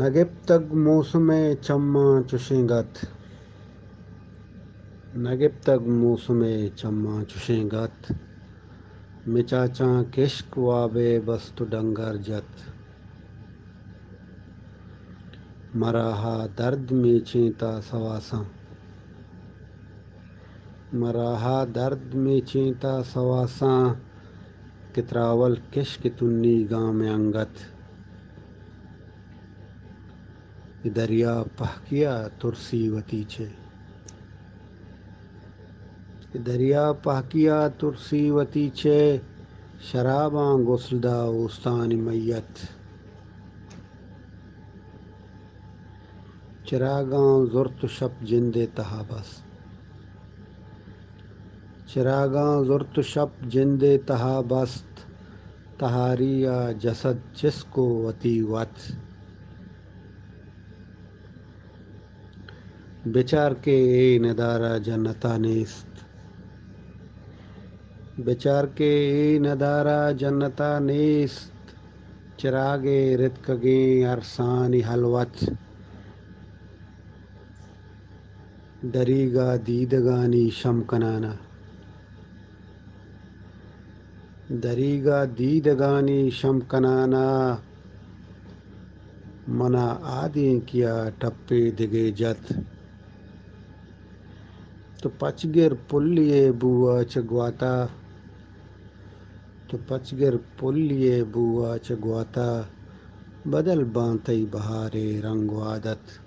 نگپتگ موسم چمہ چشیں گت مچاچاں کشک وابے بست ڈنگر جت مراہا درد میچیں تا سواساں کتراول کشک تنی گام انگت دریا پہکیا ترسی وتی چھے شراباں گسلدہ اوستانی میت چراغاں زرت شب جندے تہا بست تہاریا جسد جسکو وتی وت بچار کے اے ندارہ جنتا نیست چراغے رتکگیں ارسانی حلوت دریگا دیدگانی شم کنانا منا آدیں کیا ٹپے دگے جت تو پچگر پلیے بوا چگواتا بدل بانتئی بہارے رنگ و عادت